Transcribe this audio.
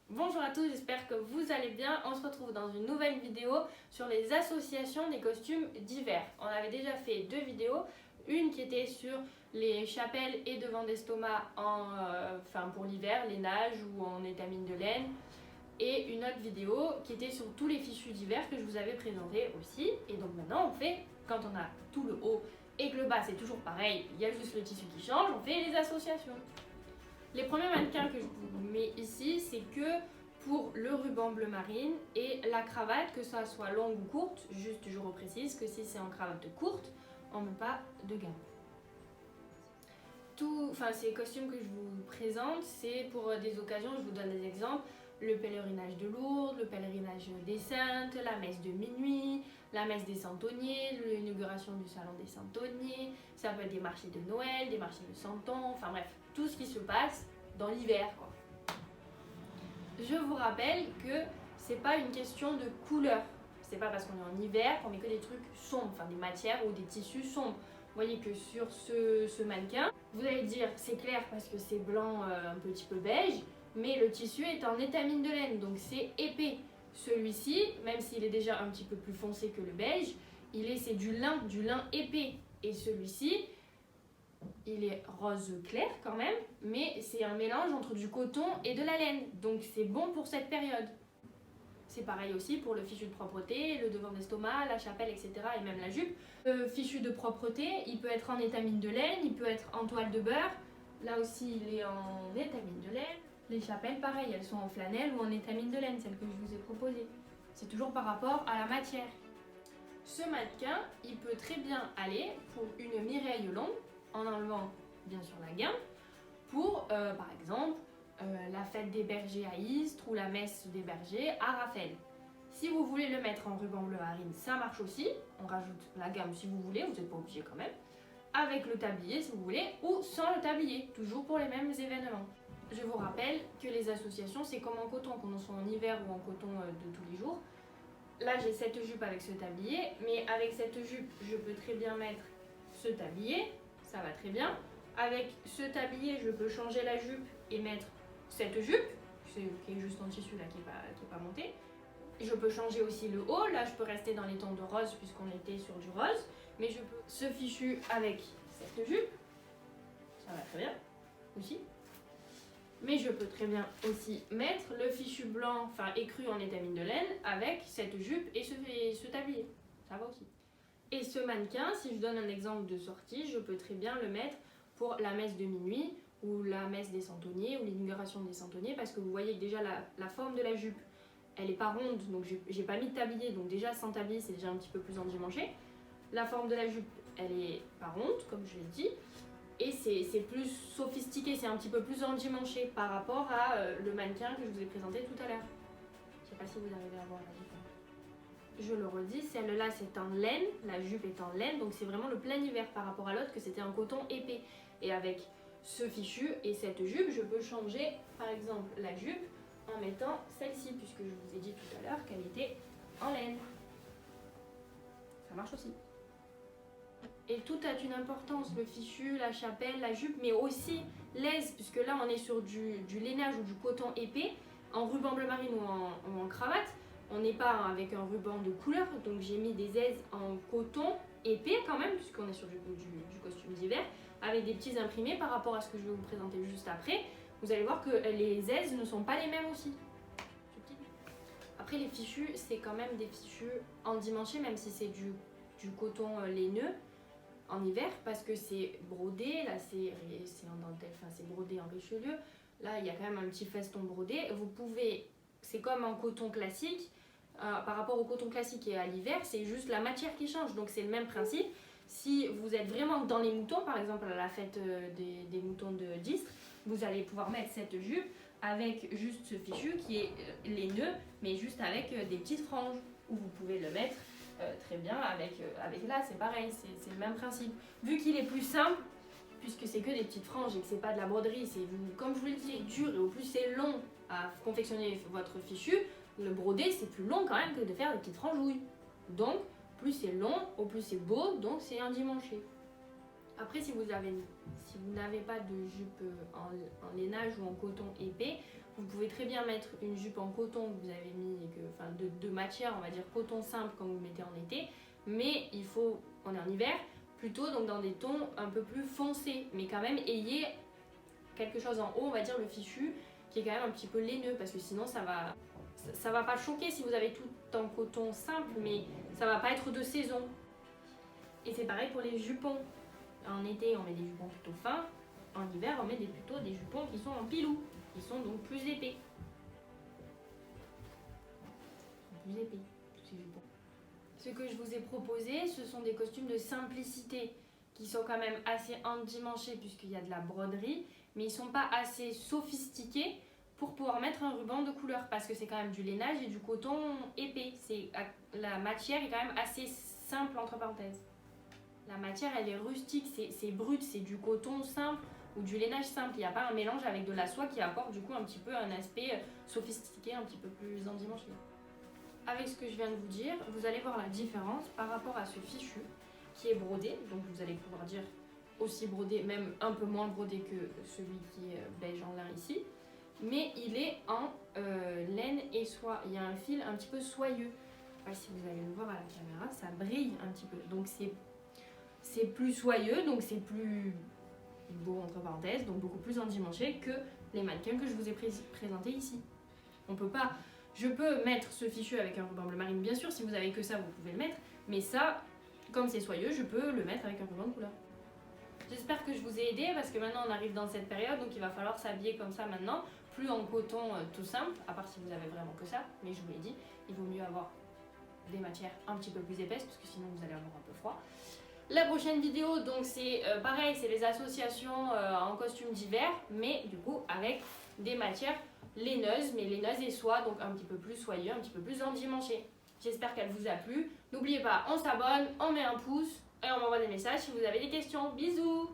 Bonjour à tous, j'espère que vous allez bien. On se retrouve dans une nouvelle vidéo sur les associations des costumes d'hiver. On avait déjà fait deux vidéos, une qui était sur les chapelles et devant d'estomac pour l'hiver, les nages ou en étamine de laine, et une autre vidéo qui était sur tous les fichus d'hiver que je vous avais présenté aussi. Et donc maintenant on fait, quand on a tout le haut et que le bas c'est toujours pareil, il y a juste le tissu qui change, on fait les associations. Les premiers mannequins que je vous mets ici, c'est que pour le ruban bleu marine et la cravate, que ça soit longue ou courte, juste je reprécise que si c'est en cravate courte, on ne met pas de gamme. Ces costumes que je vous présente, c'est pour des occasions, je vous donne des exemples, le pèlerinage de Lourdes, le pèlerinage des Saintes, la messe de minuit, la messe des Santonniers, l'inauguration du salon des Santonniers, ça peut être des marchés de Noël, des marchés de Santon, enfin bref, tout ce qui se passe dans l'hiver, quoi. Je vous rappelle que c'est pas une question de couleur, c'est pas parce qu'on est en hiver qu'on met que des trucs sombres, enfin des matières ou des tissus sombres. Vous voyez que sur ce mannequin, vous allez dire c'est clair parce que c'est blanc un petit peu beige, mais le tissu est en étamine de laine, donc c'est épais. Celui-ci, même s'il est déjà un petit peu plus foncé que le beige, c'est du lin épais. Et celui-ci, il est rose clair quand même, mais c'est un mélange entre du coton et de la laine, donc c'est bon pour cette période. C'est pareil aussi pour le fichu de propreté, le devant d'estomac, la chapelle, etc. et même la jupe. Le fichu de propreté, il peut être en étamine de laine, il peut être en toile de beurre. Là aussi, il est en étamine de laine. Les chapelles, pareil, elles sont en flanelle ou en étamine de laine, celles que je vous ai proposées. C'est toujours par rapport à la matière. Ce mannequin, il peut très bien aller pour une mireille longue, en enlevant bien sûr la gamme, pour par exemple la fête des bergers à Istres ou la messe des bergers à Raphaël. Si vous voulez le mettre en ruban bleu marine, ça marche aussi, on rajoute la gamme si vous voulez, vous n'êtes pas obligé quand même, avec le tablier si vous voulez, ou sans le tablier, toujours pour les mêmes événements. Je vous rappelle que les associations, c'est comme en coton, qu'on en soit en hiver ou en coton de tous les jours. Là j'ai cette jupe avec ce tablier, mais avec cette jupe, je peux très bien mettre ce tablier, ça va très bien. Avec ce tablier, je peux changer la jupe et mettre cette jupe, qui est juste en tissu là, qui est pas montée. Et je peux changer aussi le haut, là je peux rester dans les tons de rose puisqu'on était sur du rose, mais je peux ce fichu avec cette jupe, ça va très bien aussi. Mais je peux très bien aussi mettre le fichu blanc, écru en étamine de laine, avec cette jupe et ce tablier, ça va aussi. Et ce mannequin, si je donne un exemple de sortie, je peux très bien le mettre pour la messe de minuit ou la messe des Santonniers ou l'inauguration des Santonniers, parce que vous voyez que déjà la forme de la jupe, elle n'est pas ronde, donc j'ai pas mis de tablier, donc déjà sans tablier c'est déjà un petit peu plus endimanché. La forme de la jupe, elle est pas ronde, comme je l'ai dit, et c'est plus sophistiqué, c'est un petit peu plus endimanché par rapport à le mannequin que je vous ai présenté tout à l'heure. Je sais pas si vous arrivez à voir la différence. Je le redis, celle-là c'est en laine, la jupe est en laine, donc c'est vraiment le plein hiver par rapport à l'autre que c'était en coton épais. Et avec ce fichu et cette jupe, je peux changer par exemple la jupe en mettant celle-ci, puisque je vous ai dit tout à l'heure qu'elle était en laine. Ça marche aussi. Et tout a une importance, le fichu, la chapelle, la jupe, mais aussi l'aise, puisque là on est sur du lainage ou du coton épais, en ruban bleu marine ou en cravate. On n'est pas avec un ruban de couleur, donc j'ai mis des aises en coton épais quand même, puisqu'on est sur du costume d'hiver, avec des petits imprimés par rapport à ce que je vais vous présenter juste après. Vous allez voir que les aises ne sont pas les mêmes aussi. Après les fichus, c'est quand même des fichus endimanchés, même si c'est du coton laineux en hiver, parce que c'est brodé, là c'est en dentelle, c'est brodé en Richelieu. Là il y a quand même un petit feston brodé. Vous pouvez, c'est comme en coton classique, par rapport au coton classique et à l'hiver, c'est juste la matière qui change, donc c'est le même principe. Si vous êtes vraiment dans les moutons, par exemple à la fête des moutons d'Istres, vous allez pouvoir mettre cette jupe avec juste ce fichu qui est laineux, mais juste avec des petites franges, ou vous pouvez le mettre très bien avec là, c'est pareil, c'est le même principe. Vu qu'il est plus simple, puisque c'est que des petites franges et que c'est pas de la broderie, comme je vous l'ai dit, c'est dur et au plus c'est long à confectionner votre fichu, le brodé c'est plus long quand même que de faire des petites franjouilles. Donc plus c'est long, au plus c'est beau, donc c'est endimanché. Après, si vous n'avez pas de jupe en lainage ou en coton épais, vous pouvez très bien mettre une jupe en coton que vous avez mis, enfin de matière, on va dire coton simple comme vous le mettez en été, mais on est en hiver, plutôt donc dans des tons un peu plus foncés, mais quand même ayez quelque chose en haut, on va dire le fichu, qui est quand même un petit peu laineux, parce que sinon ça va pas choquer si vous avez tout en coton simple, mais ça va pas être de saison. Et c'est pareil pour les jupons. En été, on met des jupons plutôt fins. En hiver, on met plutôt des jupons qui sont en pilou, qui sont donc plus épais. Plus épais, tous ces jupons. Ce que je vous ai proposé, ce sont des costumes de simplicité qui sont quand même assez endimanchés puisqu'il y a de la broderie, mais ils sont pas assez sophistiqués pour pouvoir mettre un ruban de couleur parce que c'est quand même du lainage et du coton épais. La matière est quand même assez simple entre parenthèses. La matière elle est rustique, c'est brut, c'est du coton simple ou du lainage simple. Il n'y a pas un mélange avec de la soie qui apporte du coup un petit peu un aspect sophistiqué, un petit peu plus endimanché. Avec ce que je viens de vous dire, vous allez voir la différence par rapport à ce fichu qui est brodé. Donc vous allez pouvoir dire aussi brodé, même un peu moins brodé que celui qui est beige en lin ici. Mais il est en laine et soie. Il y a un fil un petit peu soyeux. Je ne sais pas si vous allez le voir à la caméra, ça brille un petit peu. Donc c'est plus soyeux, donc c'est plus beau entre parenthèses, donc beaucoup plus endimanché que les mannequins que je vous ai présentés ici. Je peux mettre ce fichu avec un ruban bleu marine, bien sûr, si vous avez que ça, vous pouvez le mettre, mais ça, comme c'est soyeux, je peux le mettre avec un ruban de couleur. J'espère que je vous ai aidé parce que maintenant on arrive dans cette période, donc il va falloir s'habiller comme ça maintenant, plus en coton tout simple, à part si vous avez vraiment que ça, mais je vous l'ai dit, il vaut mieux avoir des matières un petit peu plus épaisses parce que sinon vous allez avoir un peu froid. La prochaine vidéo, donc c'est pareil, c'est les associations en costume d'hiver, mais du coup avec des matières laineuses, mais laineuses et soie, donc un petit peu plus soyeux, un petit peu plus endimanché. J'espère qu'elle vous a plu. N'oubliez pas, on s'abonne, on met un pouce et on m'envoie des messages si vous avez des questions. Bisous!